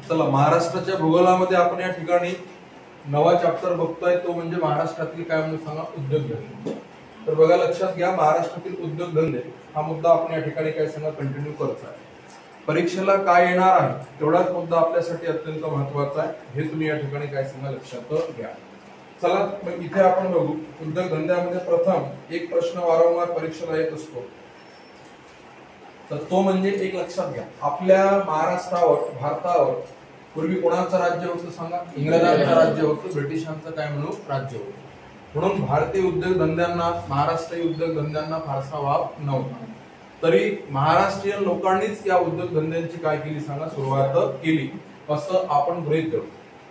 चला, महाराष्ट्राच्या भूगोलामध्ये आपण या ठिकाणी नवा चॅप्टर बघतोय, तो म्हणजे महाराष्ट्रातील काय म्हणून सांगा उद्योगधंदे. तर बघा, लक्षात घ्या, महाराष्ट्रातील उद्योगधंदे हा मुद्दा आपण या ठिकाणी काय सांगा कंटिन्यू करत आहे. परीक्षेला काय येणार आहे तेवढाच मुद्दा आपल्यासाठी अत्यंत महत्वाचा आहे, हे तुम्ही या ठिकाणी काय सांगा लक्षात घ्या. चला, मग इथे आपण बघू उद्योगधंद्यामध्ये प्रथम एक प्रश्न वारंवार परीक्षेला येत असतो, तर तो म्हणजे एक लक्षात घ्या, आपल्या महाराष्ट्रावर भारतावर पूर्वी कोणाचं राज्य होतं सांगा? इंग्रजांचं राज्य होतं, ब्रिटिशांचं काय म्हणू राज्य होतं. म्हणून भारतीय उद्योगधंद्यांना, महाराष्ट्रीय उद्योगधंद्यांना फारसा वाव नव्हता. तरी महाराष्ट्रीयन लोकांनीच या उद्योगधंद्यांची काय केली सांगा सुरुवात केली, असं आपण गृहीत धरू.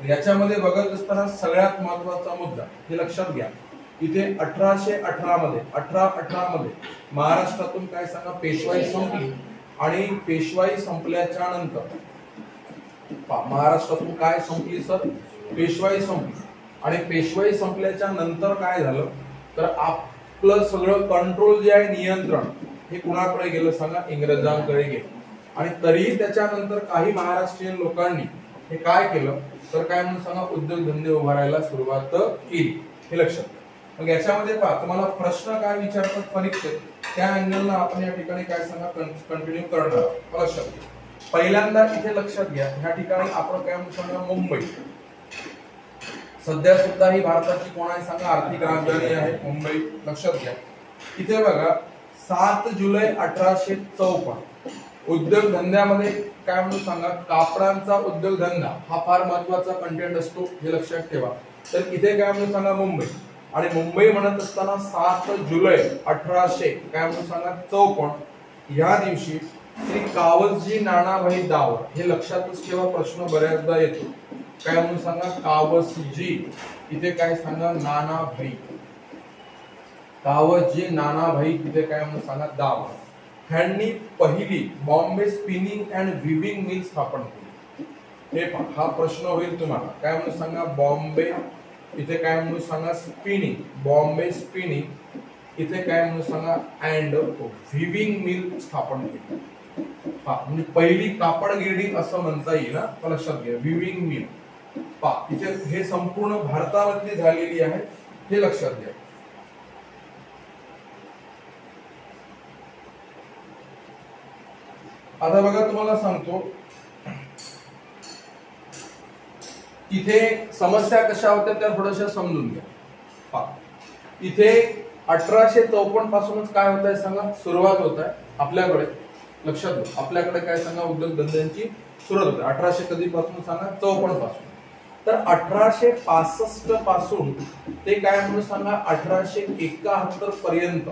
याच्यामध्ये बघत असताना सगळ्यात महत्वाचा मुद्दा हे लक्षात घ्या, इथे 1818 मध्ये महाराष्ट्रातून काय सांगा पेशवाई संपली, आणि पेशवाई संपल्याच्या नंतर महाराष्ट्रातून काय संपली सर? पेशवाई संपली. आणि पेशवाई संपल्याच्या नंतर काय झालं, तर आपलं सगळं कंट्रोल जे आहे, नियंत्रण, हे कुणाकडे गेलं सांगा? इंग्रजांकडे गेलं. आणि तरीही त्याच्यानंतर काही महाराष्ट्रीयन लोकांनी हे काय केलं, तर काय म्हणून सांगा उद्योगधंदे उभारायला सुरुवात केली, हे लक्षात. मग याच्यामध्ये पहा, तुम्हाला प्रश्न काय विचारतात परीक्षेत, त्या अँगलला आपण या ठिकाणी काय सांगा कंटिन्यू करणार. लक्षात घ्या, पहिल्यांदा इथे लक्षात घ्या, ह्या ठिकाणी आपण काय म्हणून सांगा मुंबई, सध्या सुद्धा ही भारताची कोण आहे सांगा आर्थिक राजधानी आहे मुंबई. लक्षात घ्या, इथे बघा 7 जुलै 1854 उद्योगधंद्यामध्ये काय म्हणून सांगा कापडांचा उद्योगधंदा हा फार महत्वाचा कंटेंट असतो, हे लक्षात ठेवा. तर इथे काय म्हणून सांगा मुंबई, आणि मुंबई म्हणत असताना 7 जुलै 1800 काय म्हणून सांगा 54 या दिवशी श्री कावसजी नानाभाई दावर, हे लक्षातच ठेवा, प्रश्न बऱ्याचदा येतो. काय म्हणून सांगा कावसजी, इथे काय सांगा नानाभाई, कावसजी नानाभाई, इथे काय म्हणून सांगा दावर, ह्यांनी पहिली Bombay spinning and viewing mill स्थापन केली. हे हा प्रश्न होईल तुम्हाला, काय म्हणून सांगा बॉम्बे, इथे काय म्हणून सांगा स्पिनिंग, बॉम्बे स्पिनिंग, इथे काय म्हणून सांगा अँड विविंग मिल स्थापन केली. म्हणजे पहिली कापड गिरणी असं म्हणता येईल ना, लक्षात घ्या विविंग मिल. इथे हे संपूर्ण भारतामधली झालेली आहे, हे लक्षात घ्या. आता बघा, तुम्हाला सांगतो इथे समस्या कशा होत्या त्या थोड्याशा समजून घ्या. इथे 1854 पासूनच काय होत आहे सांगा सुरुवात होत आहे आपल्याकडे. लक्षात घ्या, आपल्याकडे काय सांगा उद्योगधंद्यांची सुरुवात होते 1800 कधी पासून सांगा 54 पासून. तर 1865 पासून ते काय म्हणून सांगा 1871 पर्यंत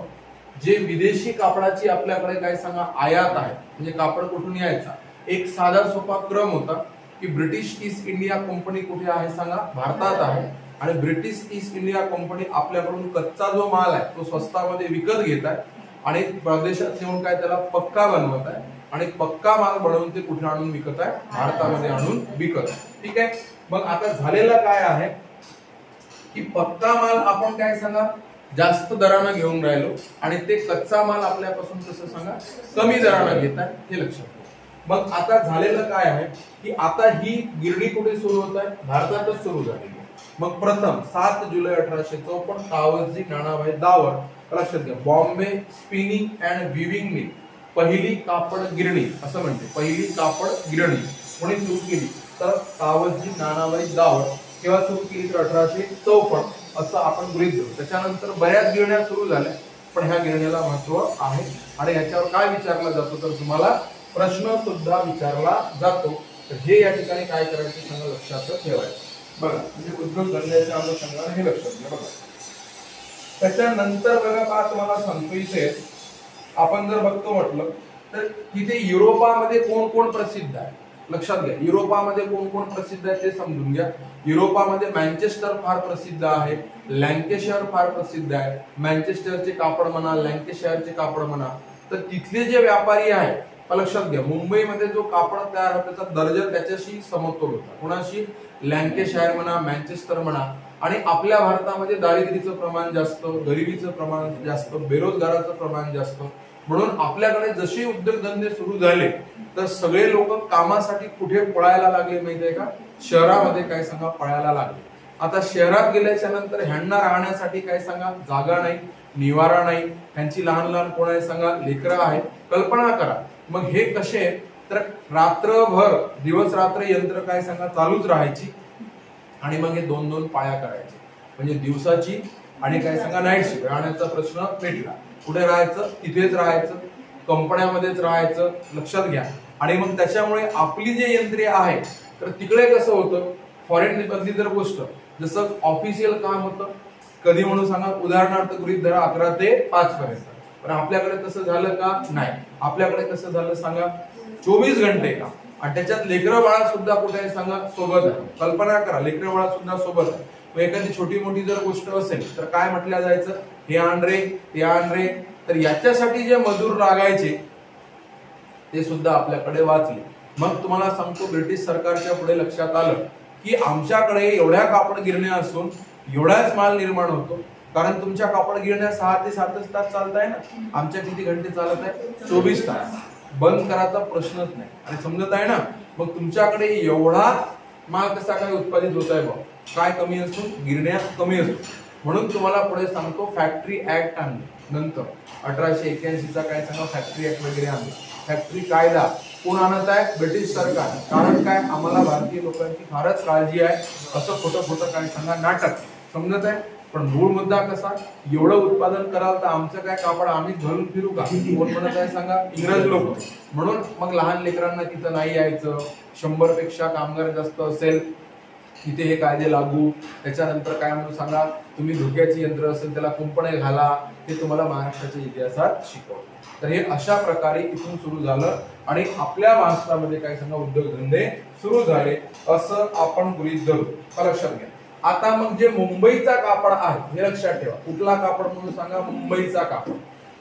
जे विदेशी कापडाची आपल्याकडे काय सांगा आयात आहे, म्हणजे कापड कुठून यायचा, एक साधा सोपा क्रम होता की ब्रिटिश ईस्ट इंडिया कंपनी कुठे आहे सांगा भारतात आहे, आणि ब्रिटिश ईस्ट इंडिया कंपनी आपल्याकडून कच्चा जो माल आहे तो स्वस्तामध्ये विकत घेत आहे, आणि प्रदेशात येऊन काय त्याला पक्का बनवत आहे, आणि पक्का माल बनवून ते कुठे आणून विकत आहे, भारतामध्ये आणून विकत आहे. ठीक आहे, मग आता झालेलं काय आहे की पक्का माल आपण काय सांगा जास्त दराने घेऊन राहिलो, आणि ते कच्चा माल आपल्यापासून कसं सांगा कमी दराने घेत आहे, हे लक्षात घ्या. मग आता झालेलं काय आहे की आता ही गिरणी कुठे सुरू होत आहे, भारतातच सुरू झालेली आहे. मग प्रथम 7 जुलै 1854 कावसजी नानाभाई दावर, लक्षात घ्या Bombay spinning and viewing mill, पहिली कापड गिरणी असं म्हणते, पहिली कापड गिरणी कोणी सुरू केली, तर कावसजी नानाभाई दावर. केव्हा सुरू केली, तर 1854 असं आपण गृहीत धरू. त्याच्यानंतर बऱ्याच गिरण्या सुरू झाल्या, पण ह्या गिरणीला महत्व आहे, आणि ह्याच्यावर काय विचारला जातो, तर तुम्हाला प्रश्न सुद्धा विचारला जातो. तर हे या ठिकाणी काय करायचं सांगा लक्षात ठेवायचं. बघा, म्हणजे उद्योगधंद्याच्या अनुषंगाने हे लक्षात घ्या. बघा, त्याच्यानंतर बघा का तुम्हाला सांगतो, इथे आपण जर बघतो म्हटलं तर इथे युरोपामध्ये कोण कोण प्रसिद्ध आहे, लक्षात घ्या. युरोपामध्ये कोण कोण प्रसिद्ध आहे ते समजून घ्या. युरोपामध्ये मँचेस्टर फार प्रसिद्ध आहे, लँकेशायर फार प्रसिद्ध आहे. मँचेस्टरचे कापड म्हणा, लँकेशायरचे कापड म्हणा, तर तिथले जे व्यापारी आहेत, लक्षात घ्या मुंबईमध्ये जो कापड तयार होता त्याचा दर्जा त्याच्याशी समतोल होता. कोणाशी? लँकेशायर म्हणा, मँचेस्टर म्हणा. आणि आपल्या भारतामध्ये दारिद्र्याचं प्रमाण जास्त, गरिबीचं प्रमाण जास्त, बेरोजगाराचं प्रमाण जास्त, म्हणून आपल्याकडे जसे उद्योगधंदे सुरू झाले तर सगळे लोक कामासाठी कुठे पळायला लागले माहितीये का? शहरामध्ये काय सांगा पळायला लागले. आता शहरात गेल्याच्या नंतर ह्यांना राहण्यासाठी काय सांगा जागा नाही, निवारा नाही, ह्यांची लहान लहान कोण आहे सांगा लेकरं आहेत. कल्पना करा मग हे कसे तर रात्रभर दिवस रात्र यंत्र काय सांगा चालूच राहायची आणि मग हे दोन दोन पाळ्या करायचे. म्हणजे दिवसाची आणि काय सांगा नाईट शिफ्ट. राहण्याचा प्रश्न मिटला. कुठे राहायचं? तिथेच राहायचं, कंपन्यामध्येच राहायचं. लक्षात घ्या. आणि मग त्याच्यामुळे आपली जे यंत्रे आहे तर तिकडे कसं होतं फॉरेन मधली जर गोष्ट जसं ऑफिशियल काम होतं कधी म्हणून सांगा उदाहरणार्थ गृहीत धरा 11 ते 5 पर्यंत. पण आपल्याकडे तसं झालं का? नाही. आपल्याकडे कसं झालं सांगा 24 घंटे काम आणि त्याच्यात लेकरं बाळा सुद्धा कुठे आहे सांगा सोबत आहे. कल्पना करा लेकरं बाळा सुद्धा सोबत आहे. मग एखादी छोटी मोठी जर गोष्ट असेल तर काय म्हटलं जायचं? हे आण रे ते आण रे. तर याच्यासाठी जे मजूर लागायचे ते सुद्धा आपल्याकडे वाचले. मग तुम्हाला सांगतो ब्रिटिश सरकारच्या पुढे लक्षात आलं की आमच्याकडे एवढ्या कापड गिरण्या असून एवढाच माल निर्माण होतो. कारण तुमच्या कापड गिरण्या 6 ते 7 तास चालत आहे ना, आमच्या किती घंटे चालत आहे? 24 तास. बंद करायचा प्रश्नच नाही. आणि समजत आहे ना? मग तुमच्याकडे एवढा माल कसा काय उत्पादित होत आहे बघ? काय कमी असून? गिरण्या कमी असून. म्हणून तुम्हाला पुढे सांगतो फॅक्टरी ऍक्ट आणले नंतर 1881चा काय सांगा फॅक्टरी ऍक्ट वगैरे आणले. फॅक्टरी कायदा कोण आणत आहे? ब्रिटिश सरकार. कारण काय? आम्हाला भारतीय लोकांची फारच काळजी आहे असं खोटं खोटं काय सांगा नाटक. समजत आहे? पण मूळ मुद्दा कसा? एवढं उत्पादन कराल तर आमचं काय कापड आम्ही घालून फिरू का? कोण म्हणत आहे सांगा? इंग्रज लोक. म्हणून मग लहान लेकरांना तिथं नाही यायचं. 100 पेक्षा कामगार जास्त असेल तिथे हे कायदे लागू. त्याच्यानंतर काय म्हणून सांगा तुम्ही धुक्याची यंत्र असेल त्याला कुंपणे घाला. हे तुम्हाला महाराष्ट्राच्या इतिहासात शिकवलं. तर हे अशा प्रकारे इथून सुरू झालं आणि आपल्या महाराष्ट्रामध्ये काय सांगा उद्योगधंदे सुरू झाले असं आपण गृहीत धरू. लक्षात घ्या. आता मग जे मुंबईचा कापड आहे हे लक्षात ठेवा. कुठला कापड म्हणून सांगा? मुंबईचा कापड.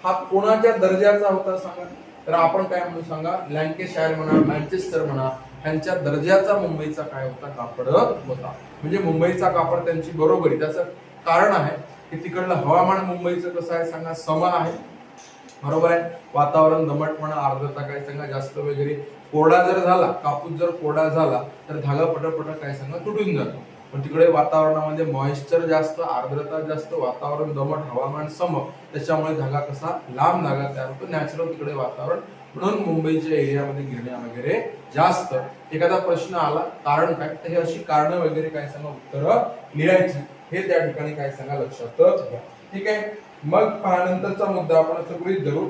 हा कोणाच्या दर्जाचा होता सांगा? तर आपण काय म्हणून सांगा लँकेशायर म्हणा मँचेस्टर म्हणा ह्यांच्या दर्जाचा मुंबईचा काय होता? कापड होता. म्हणजे मुंबईचा कापड त्यांची बरोबरी. त्याचं कारण आहे की तिकडलं हवामान मुंबईचं कसं आहे सांगा? सम आहे. बरोबर आहे. वातावरण दमट म्हणा आर्द्रता काय सांगा जास्त वगैरे. कोरडा जर झाला कापूस जर कोरडा झाला तर धागा पटपट काय सांगा तुटून जातो. पण तिकडे वातावरणामध्ये मॉइश्चर जास्त, आर्द्रता जास्त, वातावरण दमट, हवामान सम, त्याच्यामुळे धागा कसा लांब धागा तयार होतो. नॅचरल तिकडे वातावरण. म्हणून मुंबईच्या एरियामध्ये गिरण्या वगैरे जास्त. एखादा प्रश्न आला कारण काय तर हे अशी कारण वगैरे काय सांगा उत्तरं लिहायची. हे त्या ठिकाणी काय सांगा लक्षात घ्या. ठीक आहे. मग नंतरचा मुद्दा आपण असं गृहीत धरू.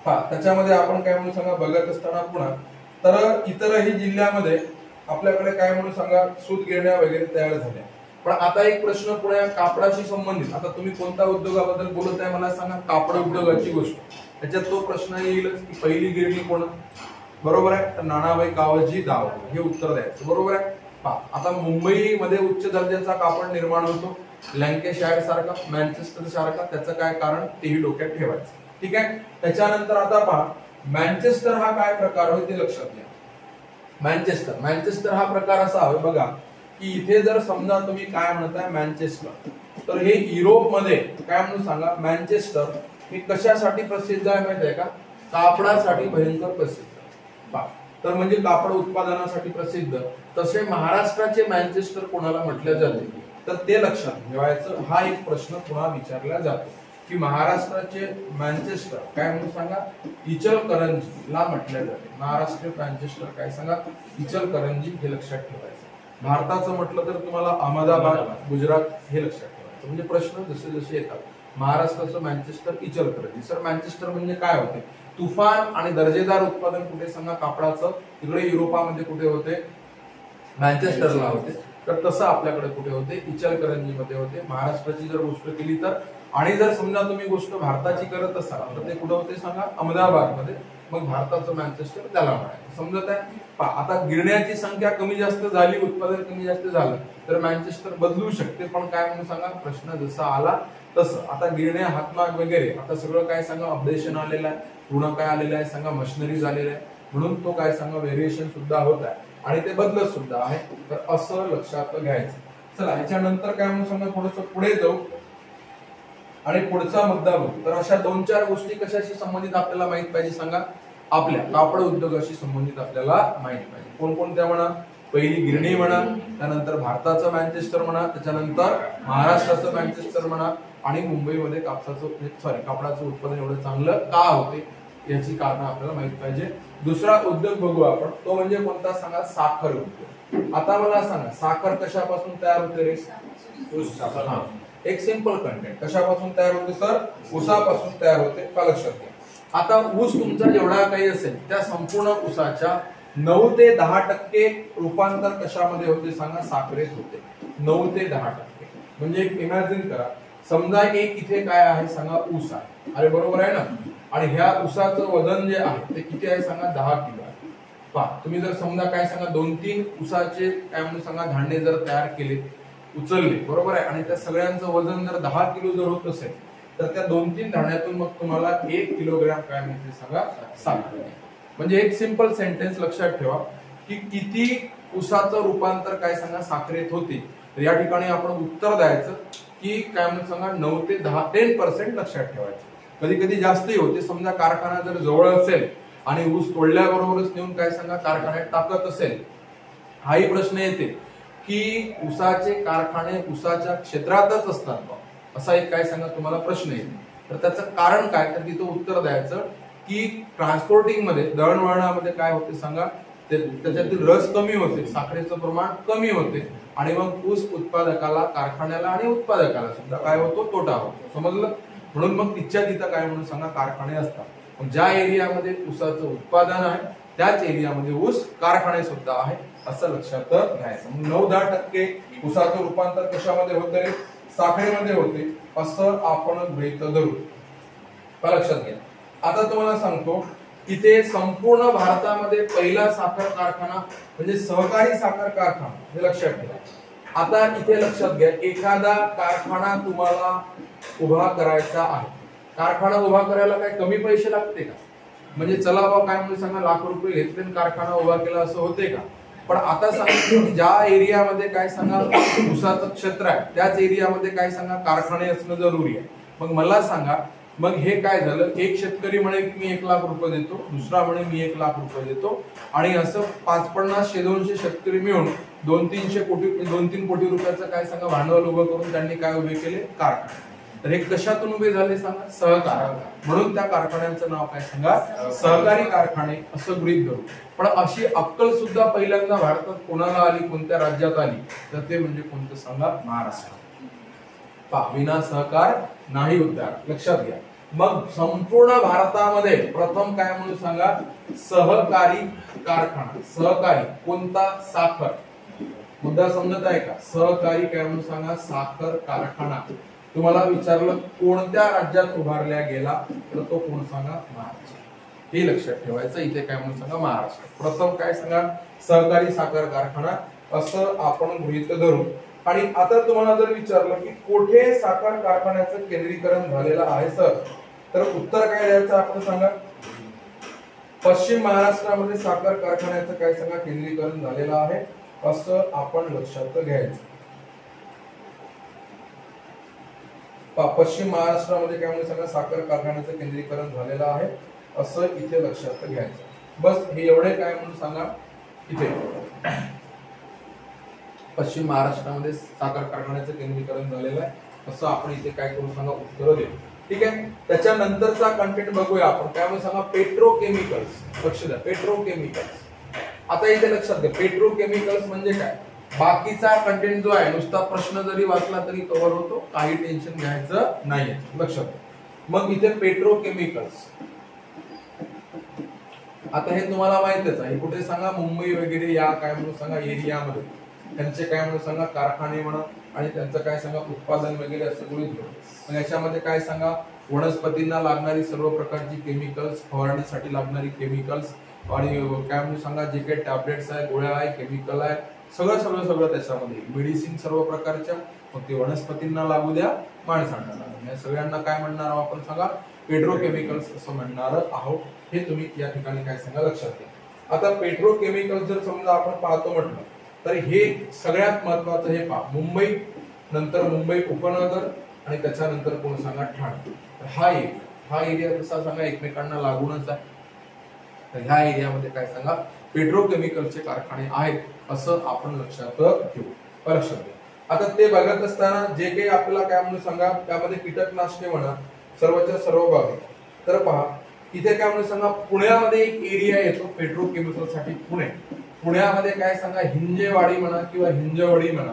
त्याच्यामध्ये आपण काय म्हणून सांगा बघत असताना पुन्हा तर इतरही जिल्ह्यामध्ये आपल्याकडे काय म्हणून सांगा सूत गिरण्या वगैरे तयार झाल्या. पण आता एक प्रश्न पुढे कापडाशी संबंधित. आता तुम्ही कोणत्या उद्योगाबद्दल बोलत आहे मला सांगा? कापड उद्योगाची गोष्ट. त्याच्यात तो प्रश्न येईलच की पहिली गिरणी कोण? बरोबर आहे. तर नानाभाई कावजी दाव हे उत्तर द्यायचं. बरोबर आहे. आता मुंबईमध्ये उच्च दर्जाचा कापड निर्माण होतो. लँकेशायर सारखा मँचेस्टर सारखा. त्याचं काय कारण तेही डोक्यात ठेवायचं. ठीक आहे. त्याच्यानंतर आता पहा मँचेस्टर हा काय प्रकार होय ते लक्षात घ्या. मँचेस्टर हा प्रकार असा आहे बघा की इथे जर समजा तुम्ही काय म्हणताय मँचेस्टर तर हे युरोपमध्ये काय म्हणून सांगा मँचेस्टर हे कशासाठी प्रसिद्ध आहे माहिती आहे का? कापडासाठी भयंकर प्रसिद्ध. तर म्हणजे कापड उत्पादनासाठी प्रसिद्ध. तसे महाराष्ट्राचे मँचेस्टर कोणाला म्हटले जाते तर ते लक्षात ठेवायचं. हा एक प्रश्न पुन्हा विचारला जातो की महाराष्ट्राचे मँचेस्टर काय म्हणून सांगा? इचलकरंजीला म्हटले जाते. महाराष्ट्र मँचेस्टर काय सांगा? इचलकरंजी हे लक्षात ठेवायचं. भारताचं म्हटलं तर तुम्हाला अहमदाबाद गुजरात हे लक्षात ठेवायचं. म्हणजे प्रश्न जसे जसे येतात. महाराष्ट्राचं मँचेस्टर इचलकरंजी. सर मँचेस्टर म्हणजे काय होते? तुफान आणि दर्जेदार उत्पादन कुठे सांगा कापडाचं? तिकडे युरोपामध्ये कुठे होते? मँचेस्टरला होते. तर तसं आपल्याकडे कुठे होते? इचलकरंजीमध्ये होते. महाराष्ट्राची जर गोष्ट केली तर आणि जर समजा तुम्ही गोष्ट भारताची करत असाल तर ते कुठे होते सांगा? अहमदाबादमध्ये. मग भारताचं मँचेस्टर त्याला म्हणायचं. समजत आहे? आता गिरण्याची संख्या कमी जास्त झाली, उत्पादन कमी जास्त झालं तर मँचेस्टर बदलू शकते. पण काय म्हणून सांगा प्रश्न जसा आला तसं. आता गिरण्या हातमाग वगैरे आता सगळं काय सांगा अपडेशन आलेलं आहे. पूर्ण काय आलेलं आहे सांगा? मशिनरी झालेलं आहे. म्हणून तो काय सांगा व्हेरिएशन सुद्धा होत आहे आणि ते बदलत सुद्धा आहे. तर असं लक्षात घ्यायचं. चला याच्यानंतर काय म्हणून सांगा थोडस पुढे जाऊ. आणि पुढचा मुद्दा बघू. तर अशा 2-4 गोष्टी कशाशी संबंधित आपल्याला माहित पाहिजे सांगा? आपल्या कापड उद्योगाशी संबंधित आपल्याला माहित पाहिजे. कोणकोणत्या म्हणा? पहिली गिरणी म्हणा, त्यानंतर भारताचं मँचेस्टर म्हणा, त्याच्यानंतर महाराष्ट्राचं मँचेस्टर म्हणा, आणि मुंबईमध्ये कापडाचं उत्पादन एवढं चांगलं का होते याची कारणं आपल्याला माहित पाहिजे. दुसरा उद्योग बघू आपण, तो म्हणजे कोणता सांगा? साखर उद्योग. आता मला सांगा, साखर कशापासून तयार होते रे? ऊस. एक सिंपल कंटेंट. कशापासून तयार होते सर? ऊसापासून तयार होते. का लक्षात घ्या. आता ऊस तुमचा जेवढा काही असेल त्या संपूर्ण ऊसाच्या 9 ते 10% रूपांतर कशामध्ये होते सांगा? साखरेत होते. 9 ते 10%. म्हणजे एक इमॅजिन करा, समजा एक इथे काय आहे सांगा? ऊस आहे. अरे बरोबर आहे ना? आणि ह्या ऊसाचं वजन जे आहे ते किती आहे सांगा? 10 किलो आहे. पहा, तुम्ही जर समजा काय सांगा 2-3 ऊसाचे काय म्हणून सांगा धान्य जर तयार केले, उचलले, बरोबर आहे, आणि त्या सगळ्यांचं वजन जर 10 किलो जर होत असेल तर त्या 2-3 धान्यातून मग तुम्हाला 1 किलोग्राम काय मिळते सांगा? साखर. म्हणजे एक सिंपल सेंटेन्स लक्षात ठेवा की किती ऊसाचं रूपांतर काय सांगा? साखरेत होते. तर या ठिकाणी आपण उत्तर द्यायचं की काय म्हणून सांगा? 9 ते 10% लक्षात ठेवायचं. कधी कधी जास्तही होते. समजा कारखाना जर जवळ असेल आणि ऊस तोडल्याबरोबरच नेऊन काय सांगा कारखान्यात टाकत असेल, हाही प्रश्न येते की ऊसाचे कारखाने ऊसाच्या क्षेत्रातच असतात का, असा एक काय सांगा तुम्हाला प्रश्न येतो. तर त्याचं कारण काय? तर तिथं उत्तर द्यायचं की ट्रान्सपोर्टिंग मध्ये, दळणवळणामध्ये काय होते सांगा? त्याच्यातील रस कमी होते, साखरेचं प्रमाण कमी होते, आणि मग ऊस उत्पादकाला, कारखान्याला आणि उत्पादकाला सुद्धा काय होतो? तोटा होतो. समजलं? म्हणून मग तिच्या तिथं काय म्हणून सांगा? कारखाने असतात. ज्या एरियामध्ये ऊसाचं उत्पादन आहे त्याच एरियामध्ये ऊस कारखाने सुद्धा आहे, असं लक्षात घ्यायचं. 9-10% ऊसाचं रूपांतर कशामध्ये होते? साखरेमध्ये होते, असं आपण गृहीत धरू. लक्षात घ्या. आता तुम्हाला सांगतो, इथे संपूर्ण भारतामध्ये पहिला साखर कारखाना म्हणजे सहकारी साखर कारखाना, हे लक्षात घ्या. आता इथे लक्षात घ्या, एखादा कारखाना तुम्हाला उभा करायचा आहे. कारखाना उभा करायला काय कमी पैसे लागते का? म्हणजे चला बाबा काय म्हणून सांगा लाख रुपये घेतले आणि कारखाना उभा केला असं होते का? पण आता सांगितलं ज्या एरियामध्ये काय सांगा ऊसाचं क्षेत्र आहे त्याच एरियामध्ये काय सांगा कारखाने असणं जरुरी आहे. मग मला सांगा, मग हे काय झालं? एक शेतकरी म्हणे की मी 1 लाख रुपये देतो, दुसरा म्हणे मी 1 लाख रुपये देतो, आणि असं 550-200 शेतकरी मिळून 2-3 कोटी रुपयाचं काय सांगा भांडवल उभं करून त्यांनी काय उभे केले? कारखाने. तर हे कशातून उभे झाले सांगा? सहकार. म्हणून त्या कारखान्यांचं नाव काय सांगा? सहकारी कारखाने असं गृहीत धरू. पण अशी अक्कल सुद्धा पहिल्यांदा भारतात कोणाला आली, कोणत्या राज्यात आली? तर ते म्हणजे कोणतं सांगा? महाराष्ट्र. विना सहकार नाही उद्धार. लक्षात घ्या. मग संपूर्ण भारतामध्ये प्रथम काय म्हणून सांगा? सहकारी कारखाना. सहकारी कोणता? साखर. मुद्दा समजत आहे का? सहकारी काय म्हणून सांगा? साखर कारखाना. तुम्हाला विचारलं कोणत्या राज्यात उभारल्या गेला, तर तो कोण सांगा? महाराष्ट्र. हे लक्षात ठेवायचं. इथे काय म्हणून सांगा? महाराष्ट्र. प्रथम काय सांगा? सहकारी साखर कारखाना असं आपण गृहीत धरू. आणि आता तुम्हाला जर विचारलं की कुठे साखर कारखान्याचं केंद्रीकरण झालेलं आहे सर, तर उत्तर काय द्यायचं आपण सांगा? पश्चिम महाराष्ट्रामध्ये साखर कारखान्याचं काय सांगा? केंद्रीकरण झालेलं आहे, असं आपण लक्षात घ्यायचं. पश्चिम महाराष्ट्रामध्ये काय म्हणून सांगा? साखर कारखान्याचं केंद्रीकरण झालेलं आहे, असं इथे लक्षात घ्यायचं. बस हे एवढे काय म्हणून सांगा? इथे पश्चिम महाराष्ट्रामध्ये साखर कारखान्याचं केंद्रीकरण झालेलं आहे, असं आपण इथे काय करू सांगा? उत्तर देऊ. ठीक आहे. त्याच्यानंतरचा कंटेंट बघूया आपण. काय म्हणून सांगा? पेट्रोकेमिकल्स. लक्ष द्या, पेट्रोकेमिकल्स. आता इथे लक्षात घ्या, पेट्रोकेमिकल्स म्हणजे काय? बाकीचा कंटेंट जो आहे नुसता प्रश्न जरी वाचला तरी कव्हर होतो, काही टेन्शन घ्यायचं नाही. लक्षात. मग इथे पेट्रोकेमिकल्स, आता हे तुम्हाला माहितच आहे. कुठे सांगा? मुंबई वगैरे या काय म्हणून सांगा एरियामध्ये त्यांचे काय म्हणून सांगा? कारखाने म्हणा, आणि त्यांचं काय सांगा? उत्पादन वगैरे असं गृहीत धरू. मग याच्यामध्ये काय सांगा? वनस्पतींना लागणारी सर्व प्रकारची केमिकल्स, फवारणीसाठी लागणारी केमिकल्स, आणि काय म्हणून सांगा जे काही टॅबलेट्स आहे, गोळ्या आहे, केमिकल आहे, सगळं त्याच्यामध्ये मेडिसिन सर्व प्रकारच्या. मग ते वनस्पतींना लागू द्या, माणसांना लागू द्या, सगळ्यांना काय म्हणणार आहोत आपण सांगा? पेट्रोकेमिकल्स असं म्हणणार आहोत. हे तुम्ही या ठिकाणी काय सांगा? लक्षात घ्या. आता पेट्रोकेमिकल्स जर समजा आपण पाहतो म्हटलं तर हे सगळ्यात महत्वाचं हे पहा, मुंबई, नंतर मुंबई उपनगर, आणि त्याच्यानंतर कोण सांगा ठाणे. तर हा एरिया कसा सांगा एकमेकांना लागूनच आहे. तर ह्या एरियामध्ये काय सांगा पेट्रोकेमिकलचे कारखाने आहेत असं आपण लक्षात घेऊ. लक्षात घ्या. आता ते बघत असताना जे काही आपल्याला काय म्हणून सांगा त्यामध्ये कीटकनाशके म्हणा सर्वच्या सर्व बाबी. तर पहा इथे काय म्हणून सांगा पुण्यामध्ये एक एरिया येतो पेट्रोकेमिकल साठी. पुण्यामध्ये काय सांगा हिंजेवाडी म्हणा किंवा हिंजवडी म्हणा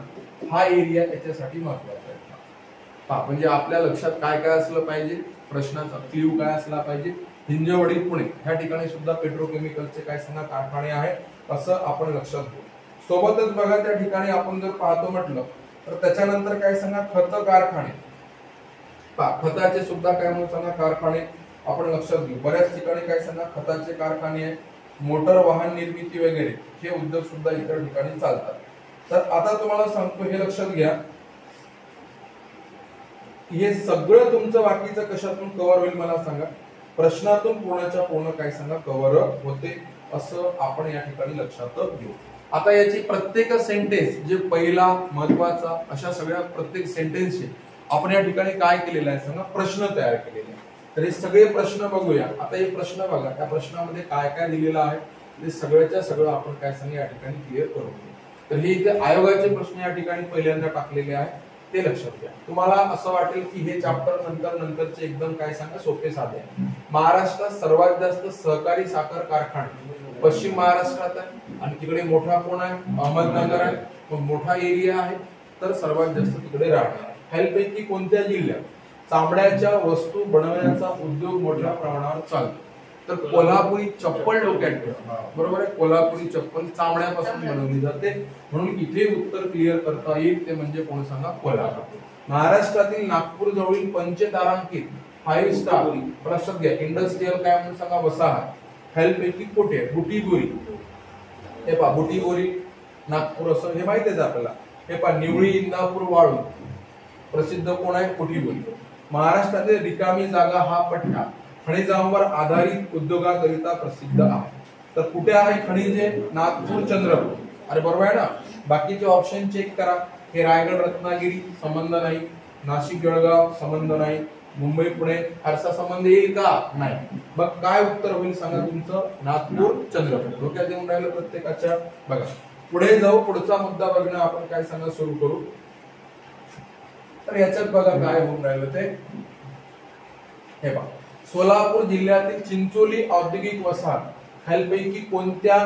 हा एरिया याच्यासाठी महत्वाचा आहे. पहा म्हणजे आपल्या लक्षात काय काय असलं पाहिजे, प्रश्नाचा क्ल्यू काय असला पाहिजे. हिंजवडी पुणे ह्या ठिकाणी सुद्धा पेट्रोकेमिकलचे काय सांगा कारखाने आहेत असं आपण लक्षात घेऊ. सोबतच बघा त्या ठिकाणी आपण जर पाहतो म्हटलं तर त्याच्यानंतर काय सांगा खत कारखाने. खताचे सुद्धा काय म्हणून सांगा कारखाने आपण लक्षात घेऊ. बऱ्याच ठिकाणी काय सांगा खताचे कारखाने आहेत. मोटर वाहन निर्मिती वगैरे हे उद्योग सुद्धा इतर ठिकाणी चालतात. तर आता तुम्हाला सांगतो हे लक्षात घ्या हे सगळं तुमचं बाकीचं कशातून कव्हर होईल मला सांगा. प्रश्नातून पूर्णच्या पूर्ण काय सांगा कव्हर होते असं आपण या ठिकाणी लक्षात घेऊ. आता याची प्रत्येक सेंटेन्स जे पहिला महत्वाचा अशा सगळ्या प्रत्येक सेंटेन्सचे आपण या ठिकाणी काय केलेलं आहे सांगा प्रश्न तयार केलेले आहे. तर हे सगळे प्रश्न बघूया. आता हे प्रश्न बघा त्या प्रश्नामध्ये काय काय दिलेलं आहे ते सगळ्याच्या सगळं आपण काय सांगा या ठिकाणी क्लिअर करू. तर हे इथे आयोगाचे प्रश्न या ठिकाणी पहिल्यांदा टाकलेले आहे ते लक्षात घ्या. तुम्हाला असं वाटेल की हे चॅप्टर नंतरचे एकदम काय सांगा सोपे साधे आहे. महाराष्ट्रात सर्वात जास्त सहकारी साखर कारखाने पश्चिम महाराष्ट्रात आहे आणि तिकडे मोठा कोण आहे अहमदनगर आहे. मग मोठा एरिया आहे तर सर्वात जास्त तिकडे राहणार. ह्यापैकी कोणत्या जिल्ह्यात चामड्याच्या वस्तू बनवण्याचा उद्योग मोठ्या प्रमाणावर चालतो. तर कोल्हापुरी चप्पल डोक्यात ठेवा. बरोबर आहे. कोल्हापुरी चप्पल चामड्यापासून बनवली जाते म्हणून इथे उत्तर क्लिअर करता येईल ते म्हणजे कोण सांगा कोल्हापूर. महाराष्ट्रातील नागपूर जवळील पंचतारांकित 5 स्टार लक्षात घ्या इंडस्ट्रियल काय म्हणून सांगा वसाहत ह्यापैकी कुठे बुटीबोरी. हे पहा बुटीबोरी नागपूर असं हे माहितीच आपल्याला. हे पहा निवळी इंदापूर वाळू प्रसिद्ध कोण आहे बुटीबोरी. महाराष्ट्रातील रिकामी जागा हा पट्टा खनिजांवर आधारित उद्योगाकरिता प्रसिद्ध आहे. तर कुठे आहे खनिजे नागपूर चंद्रपूर. अरे बरोबर आहे ना. बाकीचे ऑप्शन चेक करा. हे रायगड रत्नागिरी संबंध नाही. नाशिक जळगाव संबंध नाही. मुंबई पुणे फारसा संबंध येईल का नाही. मग काय उत्तर होईल सांगा तुमचं नागपूर चंद्रपूर. डोक्यात येऊन राहिलं प्रत्येकाच्या. बघा पुढे जाऊ पुढचा मुद्दा बघणं आपण काय सांगा सुरू करू. तर याच्यात बघा काय होऊन राहिलं ते हे बघा सोलापूर जिल्ह्यातील चिंचोली औद्योगिक वसाहत ह्यापैकी कोणत्या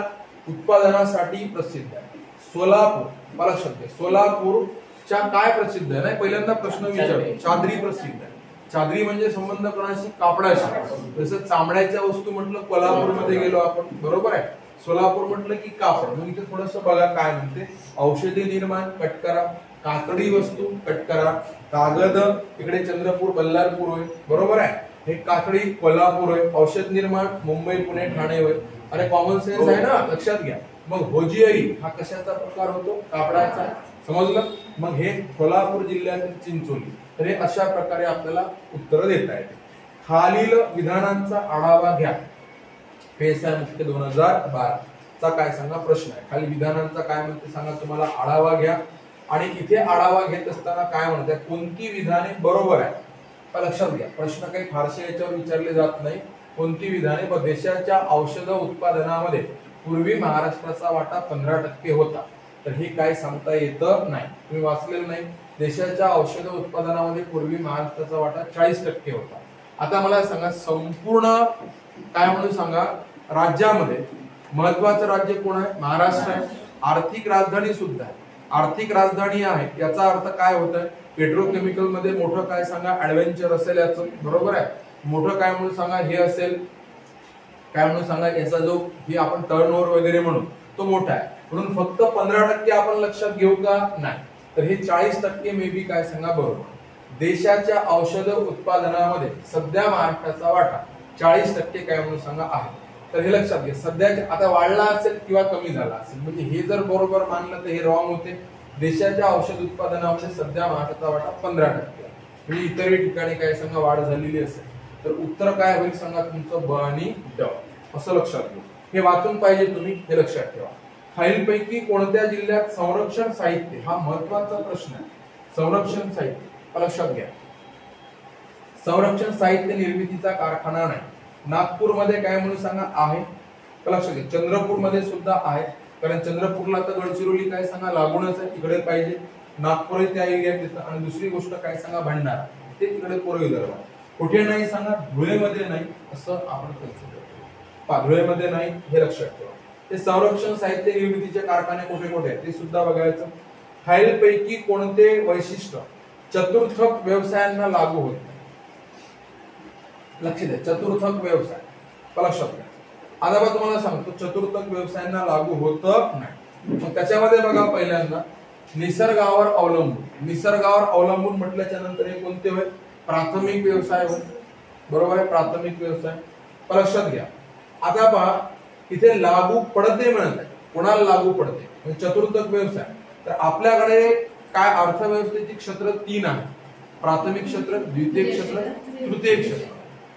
उत्पादनासाठी प्रसिद्ध आहे. सोलापूर मला लक्षात घ्या सोलापूरच्या काय प्रसिद्ध आहे नाही पहिल्यांदा प्रश्न विचारतो. चादरी प्रसिद्ध आहे. चादरी म्हणजे संबंध कोणाशी कापडाशी. जसं चामड्याच्या वस्तू म्हटलं कोल्हापूरमध्ये गेलो आपण बरोबर आहे. सोलापूर म्हटलं की कापड. मग इथे थोडस बघा काय म्हणते औषधी निर्माण कट करा. कातडी वस्तू कट करा. कागद इकडे चंद्रपूर बल्लारपूर होय बरोबर आहे. हे कातडी कोल्हापूर होय. औषध निर्माण मुंबई पुणे ठाणे होय. अरे कॉमन सेन्स आहे ना लक्षात घ्या. मग होजिअरी हा कशाचा प्रकार होतो कापडाचा समजलं. मग हे कोल्हापूर जिल्ह्यातील चिंचोली. तर हे अशा प्रकारे आपल्याला उत्तर देता येते. खालील विधानांचा आढावा घ्या. पेसा मुख्य 2012 चा काय सांगा प्रश्न आहे. खाली विधानांचा काय म्हणते सांगा तुम्हाला आढावा घ्या. आणि इथे आढावा घेत असताना काय म्हणतात कोणती विधाने बरोबर आहे. लक्षात घ्या प्रश्न काही फारसे याच्यावर विचारले जात नाही. कोणती विधाने देशाच्या औषध उत्पादनामध्ये पूर्वी महाराष्ट्राचा वाटा 15% होता. तर हे काय सांगता येत नाही. तुम्ही वाचलेलं नाही. देशाच्या औषध उत्पादनामध्ये पूर्वी महाराष्ट्राचा वाटा 40% होता. आता मला सांगा संपूर्ण काय म्हणून सांगा राज्यामध्ये महत्वाचं राज्य कोण आहे महाराष्ट्र आहे. आर्थिक राजधानी सुद्धा आहे. आर्थिक राजधानी आहे याचा अर्थ काय होत आहे पेट्रोकेमिकल मध्ये मोठं काय सांगा ऍडव्हेंचर असेल याचं बरोबर आहे. मोठं काय म्हणून सांगा हे असेल काय म्हणून सांगा याचा जो हे आपण टर्नओव्हर वगैरे म्हणून तो मोठा आहे. म्हणून फक्त 15% आपण लक्षात घेऊ का नाही. तर हे 40% मे बी काय सांगा बरोबर. देशाच्या औषध उत्पादनामध्ये सध्या महाराष्ट्राचा वाटा 40% काय म्हणून सांगा आहे. तर हे लक्षात घ्या सध्याच्या आता वाढला असेल किंवा कमी झाला असेल म्हणजे हे जर बरोबर मानलं तर हे रॉंग होते. देशाच्या औषध उत्पादनामध्ये सध्या महाराष्ट्राचा वाटा 15% म्हणजे इतरही ठिकाणी काय सांगा वाढ झालेली असेल. तर उत्तर काय होईल सांगा तुमचं ब आणि ड असं लक्षात घ्या. हे वाचून पाहिजे तुम्ही हे लक्षात ठेवा. खालीलपैकी कोणत्या जिल्ह्यात संरक्षण साहित्य हा महत्वाचा प्रश्न आहे. संरक्षण साहित्य लक्षात घ्या संरक्षण साहित्य निर्मितीचा कारखाना नाही. नागपूरमध्ये काय म्हणून सांगा आहे, लक्षात घ्या. चंद्रपूरमध्ये सुद्धा आहे, कारण चंद्रपूरला तर गडचिरोली काय सांगा लागूनच आहे, तिकडे पाहिजे. नागपूर त्या एरियात येतं. आणि दुसरी गोष्ट काय सांगा भंडारा, ते तिकडे पूर्व विदर्भ. कुठे नाही सांगा, धुळेमध्ये नाही, असं आपण कन्सिडर करू. धुळेमध्ये नाही हे लक्षात ठेवा. ते संरक्षण साहित्य निर्मितीचे कारखाने कुठे कुठे आहेत ते सुद्धा बघायचं. खालीलपैकी कोणते वैशिष्ट्य चतुर्थक व्यवसायांना लागू होत नाही? लक्ष द्या, चतुर्थक व्यवसाय लक्षात घ्या. आता बघा तुम्हाला सांगतो चतुर्थक व्यवसायांना लागू होत नाही. मग त्याच्यामध्ये बघा पहिल्यांदा निसर्गावर अवलंबून. निसर्गावर अवलंबून म्हटल्याच्या नंतर हे कोणते होय? प्राथमिक व्यवसाय होय. बरोबर आहे, प्राथमिक व्यवसाय लक्षात घ्या. आता पहा इथे लागू पडते म्हणत आहे, कोणाला लागू पडते? म्हणजे चतुर्थक व्यवसाय. तर आपल्याकडे काय अर्थव्यवस्थेची क्षेत्र 3 आहे. प्राथमिक क्षेत्र, द्वितीय क्षेत्र, तृतीय क्षेत्र.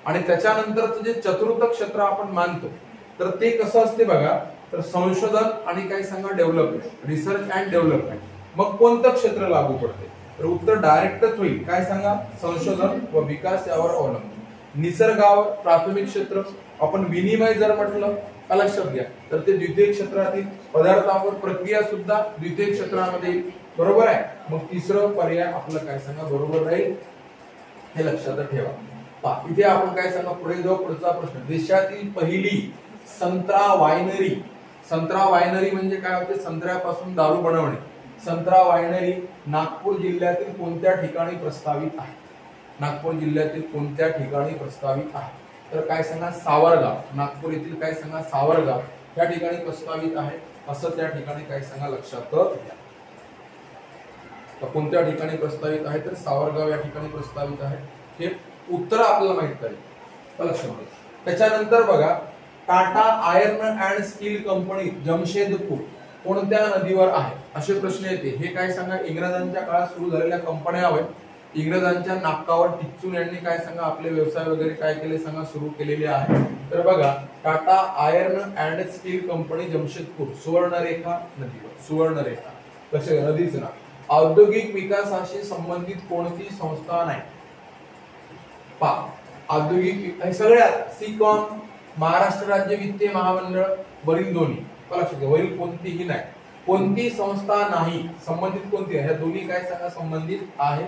आणि त्याच्यानंतरचं जे चतुर्थ क्षेत्र आपण मानतो तर ते कसं असते बघा, तर संशोधन आणि काय सांगा डेव्हलपमेंट, रिसर्च अँड डेव्हलपमेंट. मग कोणतं क्षेत्र लागू पडते? तर उत्तर डायरेक्टच होईल, काय सांगा, संशोधन व विकास यावर अवलंबून. निसर्गावर प्राथमिक क्षेत्र. आपण विनिमय जर म्हटलं लक्षात घ्या तर ते द्वितीय क्षेत्रातील. पदार्थांवर प्रक्रिया सुद्धा द्वितीय क्षेत्रामध्ये येईल. बरोबर आहे. मग तिसरं पर्याय आपलं काय सांगा बरोबर राहील, हे लक्षात ठेवा. इथे आपण काय सांगा पुढे जाऊ. पुढचा प्रश्न, देशातील पहिली संत्रा वायनरी. संत्रा वायनरी म्हणजे काय होते? संत्र्यापासून दारू बनवणे. संत्रा वायनरी नागपूर जिल्ह्यातील कोणत्या ठिकाणी प्रस्तावित आहे? नागपूर जिल्ह्यातील कोणत्या ठिकाणी प्रस्तावित आहे? तर काय सांगा सावरगाव. नागपूर येथील काय सांगा सावरगाव या ठिकाणी प्रस्तावित आहे, असं त्या ठिकाणी काय सांगा लक्षात घ्या. तर कोणत्या ठिकाणी प्रस्तावित आहे? तर सावरगाव या ठिकाणी प्रस्तावित आहे. हे उत्तर आपल्याला माहित पाहिजे, लक्षात घ्या. त्याच्यानंतर बघा Tata iron and still company Jamshedpur कोणत्या नदीवर आहे? असे प्रश्न येते. हे काय सांगा इंग्रजांच्या काळात सुरू झालेल्या कंपन्या आहेत. इंग्रजांच्या नाकावर टिच्चून यांनी काय सांगा आपले व्यवसाय वगैरे काय केले सांगा सुरू केलेले आहे. तर बघा Tata iron and still company Jamshedpur Subarnarekha नदीवर. सुवर्णरेखा लक्षात घ्या, नदीचं नाव. औद्योगिक विकासाशी संबंधित कोणती संस्था नाही? औद्योगिक सगळ्यात सिकॉम, महाराष्ट्र राज्य वित्तीय महामंडळ, वरील दोन्ही. लक्षात घ्या, वरील कोणतीही नाही. कोणती संस्था नाही संबंधित कोणती आहे? ह्या दोन्ही काय सांगा संबंधित आहे.